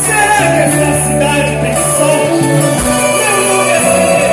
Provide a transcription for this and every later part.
Será que essa cidade tem sol? Meu nome é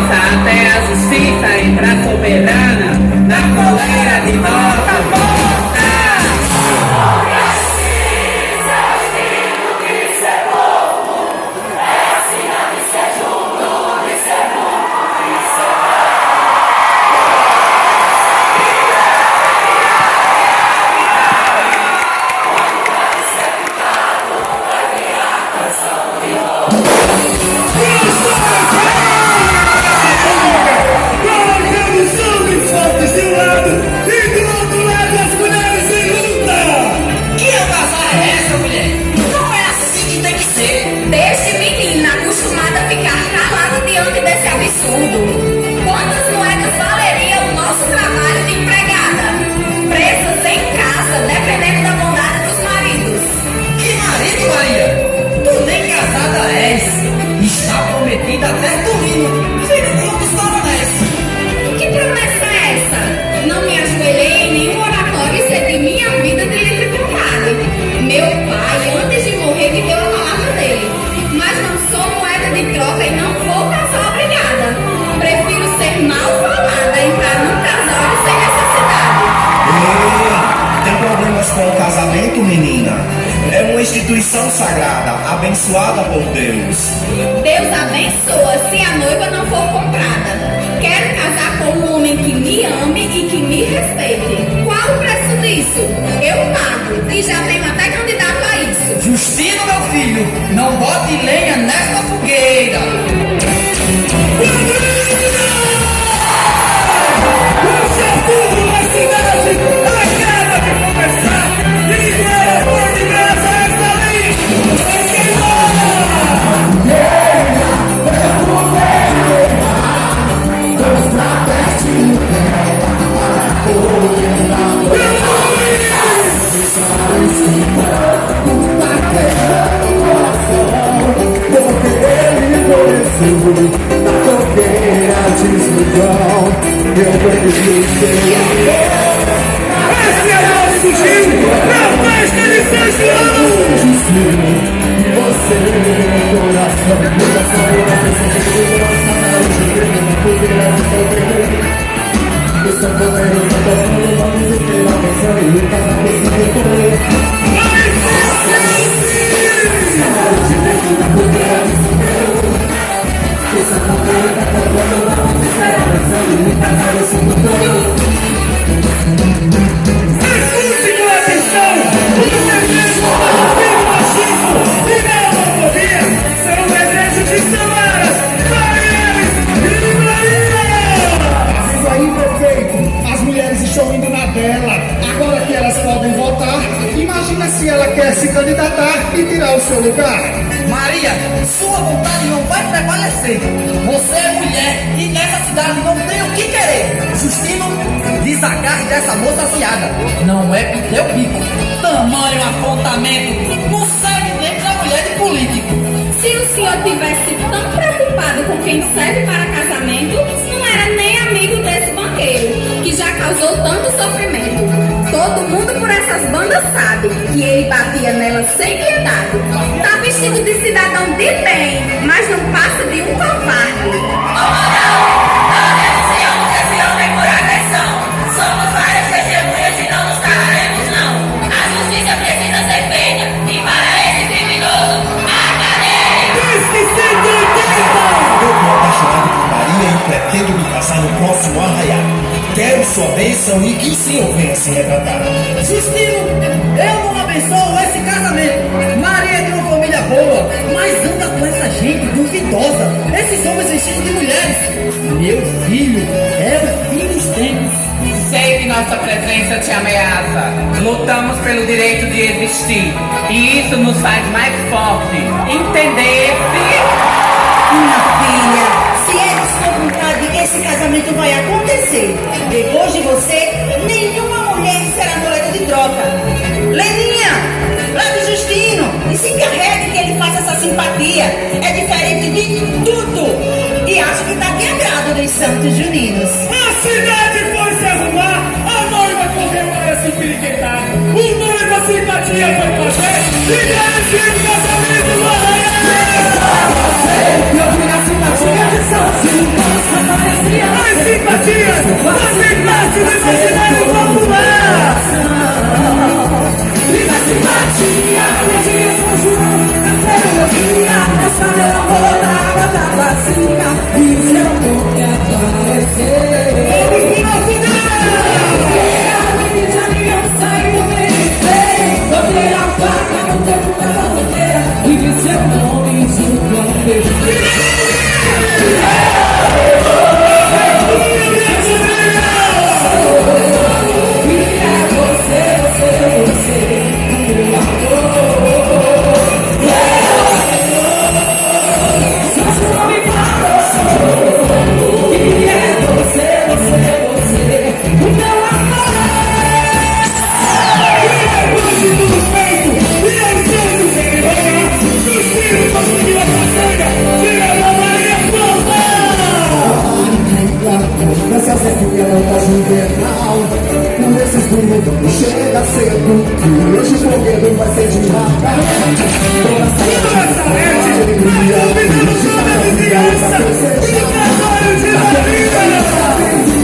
força até a justiça entrar soberana na coleira de nossa força. Quantas moedas valeria o nosso trabalho de empregada? Presas em casa, dependendo da bondade dos maridos. Que marido, Maria? Tu nem casada és. Está prometida até Turino, filho de um dos coronéis. Que promessa é essa? Não me ajoelhei em nenhum oratório e cedi minha vida de livre vontade. Meu pai, antes de morrer, me deu a palavra dele. Mas não sou moeda de troca e não vou casar obrigada. Prefiro ser mal falada, entrar num casório sem necessidade. Ei, tem problemas com o casamento, menina? É uma instituição sagrada, abençoada por Deus. Deus abençoa se a noiva não for comprada. Quero casar com um homem que me ame e que me respeite. Qual o preço disso? Eu pago e já tenho até candidato a isso. Justino, meu filho, não bote lenha nesta fogueira. Esse é o nosso Gil, na festa de São João. Você, meu coração, se ela quer se candidatar e tirar o seu lugar. Maria, sua vontade não vai prevalecer. Você é mulher e nessa cidade não tem o que querer. Justino, desagarre dessa moça fiada. Não é pro teu bico. Tamanho apontamento. Não serve nem pra mulher de político. Se o senhor tivesse tão preocupado com quem serve para casamento, não era nem amigo desse banqueiro, que já causou tanto sofrimento. Todo mundo por essas bandas sabe que ele batia nela sem piedade. Tá vestido de cidadão de bem, mas não passa de um covarde. Somos várias testemunhas e não nos calaremos, não. A justiça precisa ser feita e para esse criminoso, a cadeia. Eu tô apaixonado por Maria e pretendo me casar no próximo arraial. Quero sua bênção e que o senhor venha se retratar. Justino, eu não abençoo esse casamento. Maria é de uma família boa, mas anda com essa gente duvidosa. Esses homens vestidos de mulheres. Meu filho é o fim dos tempos. Sei que nossa presença te ameaça. Lutamos pelo direito de existir. E isso nos faz mais forte. Entender-se? Minha filha, se é de sua vontade, esse casamento vai acontecer. Depois de você, nenhuma mulher será moeda de troca. Leninha, leve Justino e se encarregue que ele faça essa simpatia. É diferente de tudo. E acho que está de agrado dos santos juninos. A cidade foi se arrumar, a noiva correu para se periquetar. O noivo a simpatia foi fazer e garantiu o casamento do arraial. Eu vi a simpatia de São Silvio. quando chega cedo. E hoje o fogueiro vai ser de mata. Toda Salete, a iluminação da vizinhança, encantório de Maria.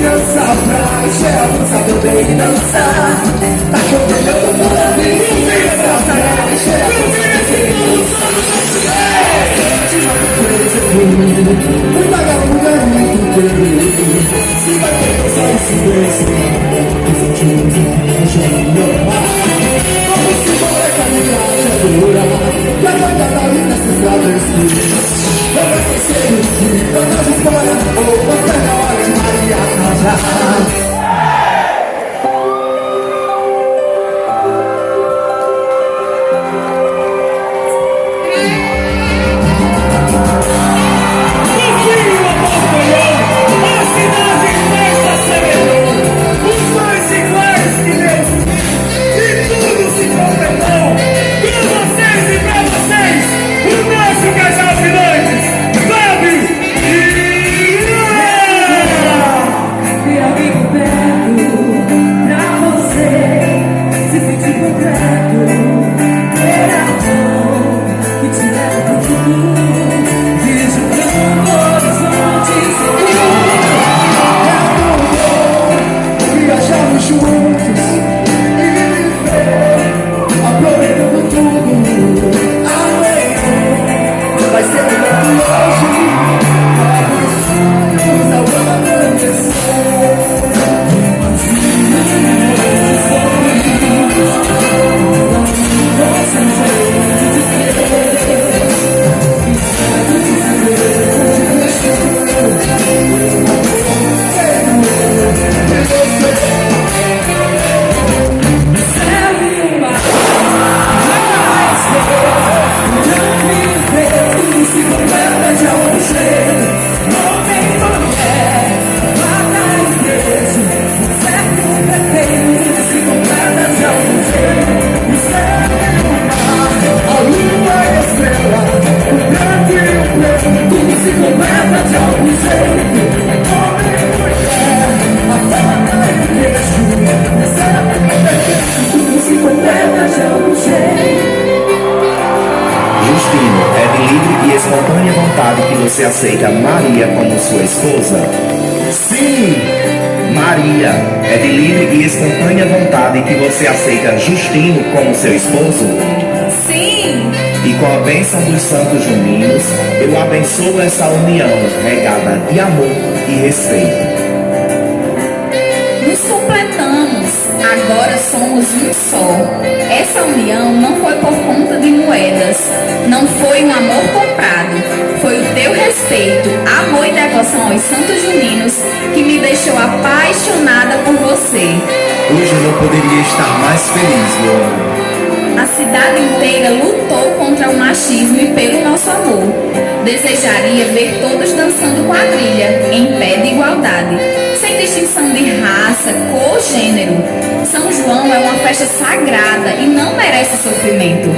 criança pra encher a música também dançar. Tá combinando toda a vizinhança pra encher a música também dançar. Um vagabundo é muito querido. Se vai ter só um silêncio, os últimos anos já não normal. Como se moleca de viajadora, e a cantada nesses travestis. Eu vou esquecer o que quantas histórias, ou você na hora de Maria casar. Espontânea vontade que você aceita Maria como sua esposa? Sim! Maria, é de livre e espontânea vontade que você aceita Justino como seu esposo? Sim! E com a bênção dos santos juninos, eu abençoo essa união regada de amor e respeito. Nos completamos, agora somos um só. Essa união não foi por conta de moedas, não foi um amor comprado, foi o teu respeito, amor e devoção aos santos juninos que me deixou apaixonada por você. Hoje eu não poderia estar mais feliz, meu amor. A cidade inteira lutou contra o machismo e pelo nosso amor. Desejaria ver todos dançando quadrilha, em pé de igualdade, sem distinção de raça, cor ou gênero. São João é uma festa sagrada e não merece sofrimento.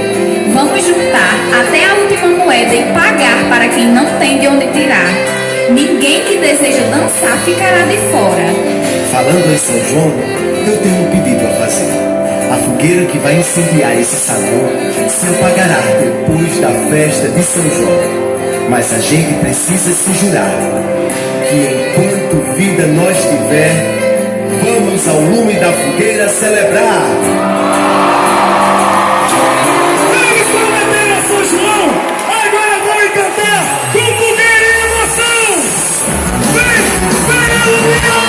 Vamos juntar até a última moeda e pagar para quem não tem de onde tirar. Ninguém que deseja dançar ficará de fora. Falando em São João, eu tenho um pedido a fazer. A fogueira que vai incendiar esse salão se apagará depois da festa de São João. Mas a gente precisa se jurar que enquanto vida nós tiver, vamos ao lume da fogueira celebrar. Vamos prometer a São João! Agora vamos cantar com fogueira e emoção! Vem iluminar!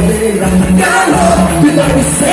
bandeira, calor que dá no céu.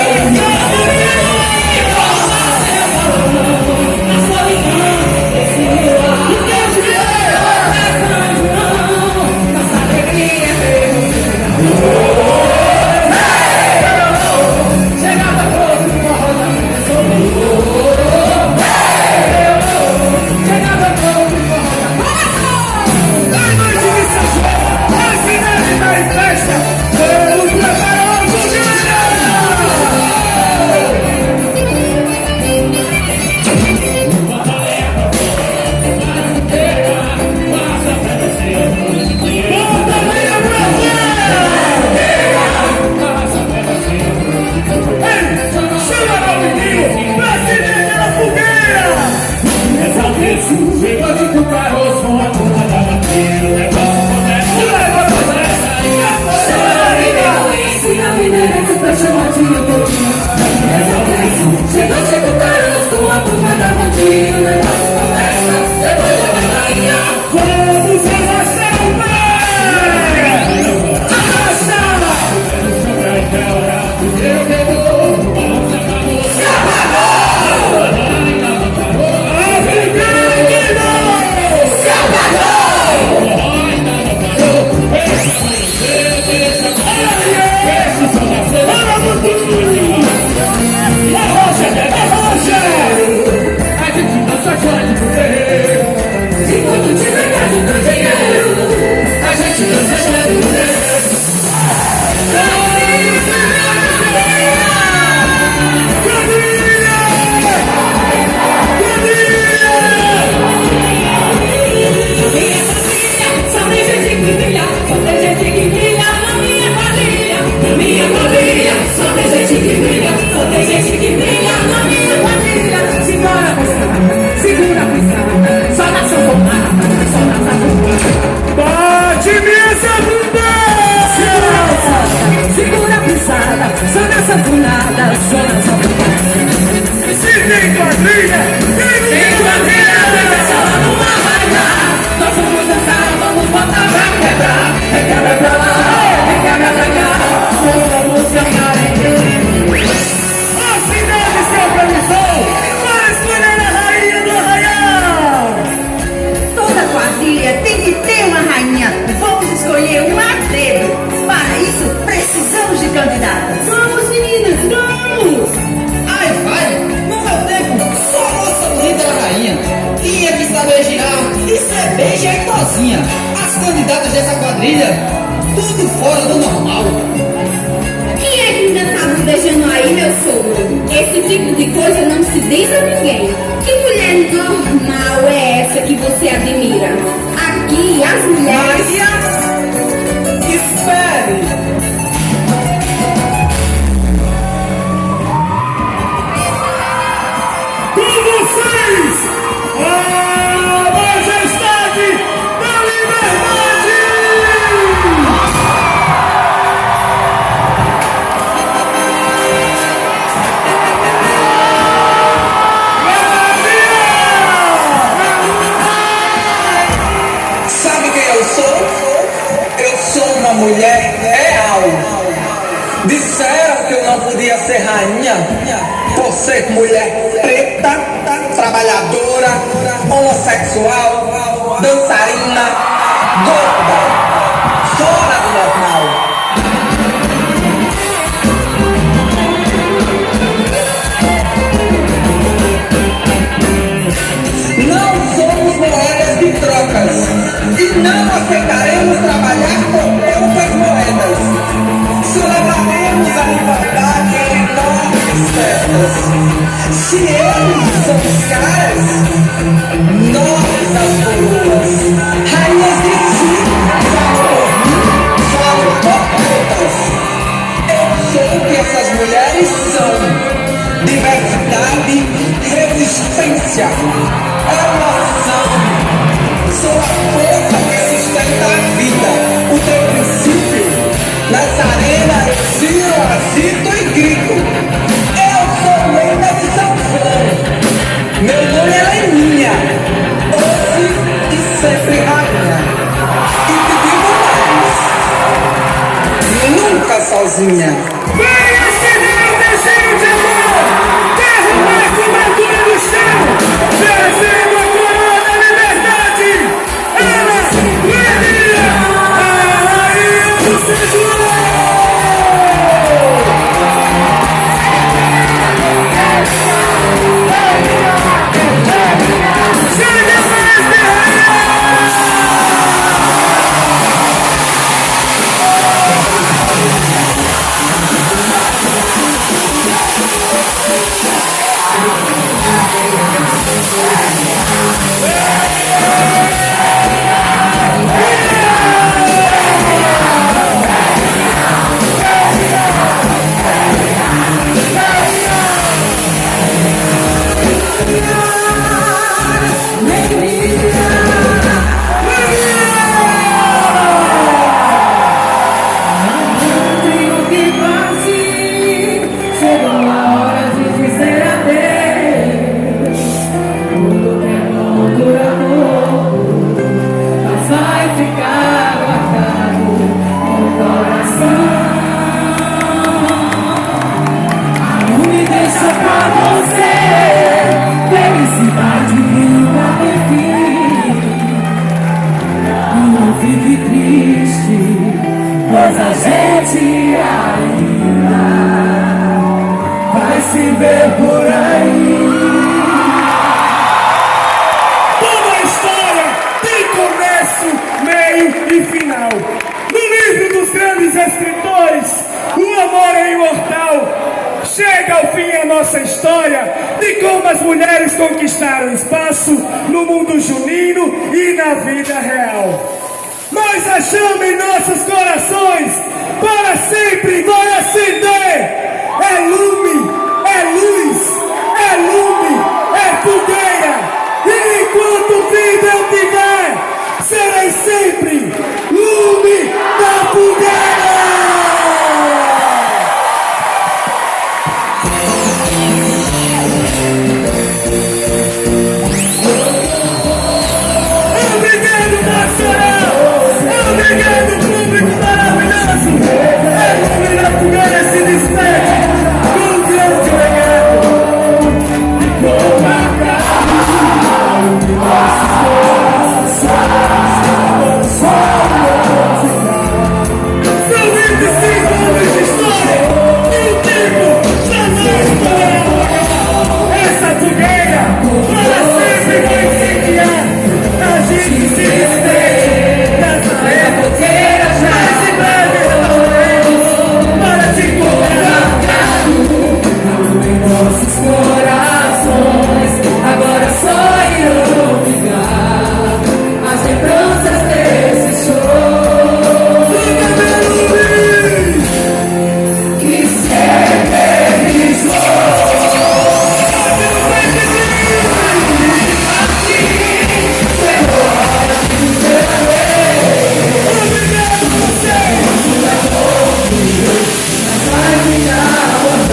As candidatas dessa quadrilha, tudo fora do normal. Quem é que ainda tá beijando aí, meu sogro? Esse tipo de coisa não se diz a ninguém. Que mulher normal é essa que você admira? Aqui, as mulheres... Maria, espere! Com vocês, a majestade da liberdade! Sabe quem eu sou? Eu sou uma mulher real. Disseram que eu não podia ser rainha por ser mulher preta, trabalhadora, homossexual, dançarina, gorda, fora do normal. Não somos moedas de trocas e não aceitaremos trabalhar por poucas moedas. Celebraremos a liberdade em enormes festas. Se eles são os caras, nós as coroas, rainhas de si, falam por todas. Eu sou o que essas mulheres são. Diversidade, resistência, emoção. Sou a força que sustenta a vida, o teu princípio. Nessa arena eu giro, agito e grito. Eu sou Lenda de São João. Meu nome é Leninha, hoje e sempre rainha. E te digo mais, nunca sozinha. sozinha. Venha acender o desenho de amor! Derrubar com a altura do chão! Trazendo a coroa da liberdade! Ela, Leninha, a rainha do São João! Chega mais, nossa história de como as mulheres conquistaram espaço no mundo junino e na vida real. Nós achamos em nossos corações, para sempre vai acender. É lume, é luz, é lume, é fogueira. E enquanto vida eu tiver, serei sempre lume da fogueira. Obrigado, público maravilhoso! É o filho da fogueira se despede com um grande legado. Ficou marcado em nossos corações. São 25 anos de história e o tempo jamais poderá apagar essa fogueira. Para sempre vai incendiar. A gente se despede. Nossos corações, agora só irão ficar as lembranças desse show. Que se eternizou. Obrigado vocês. Vai me abordando.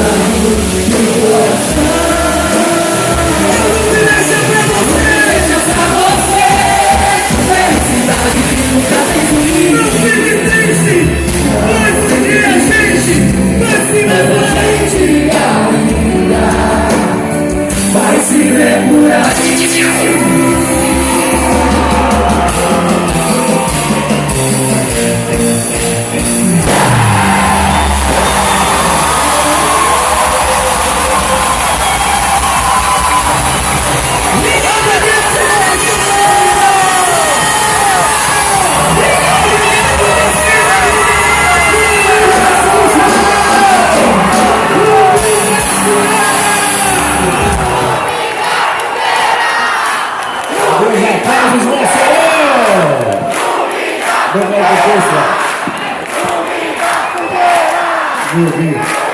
Vai se ver por aí. Meu Deus.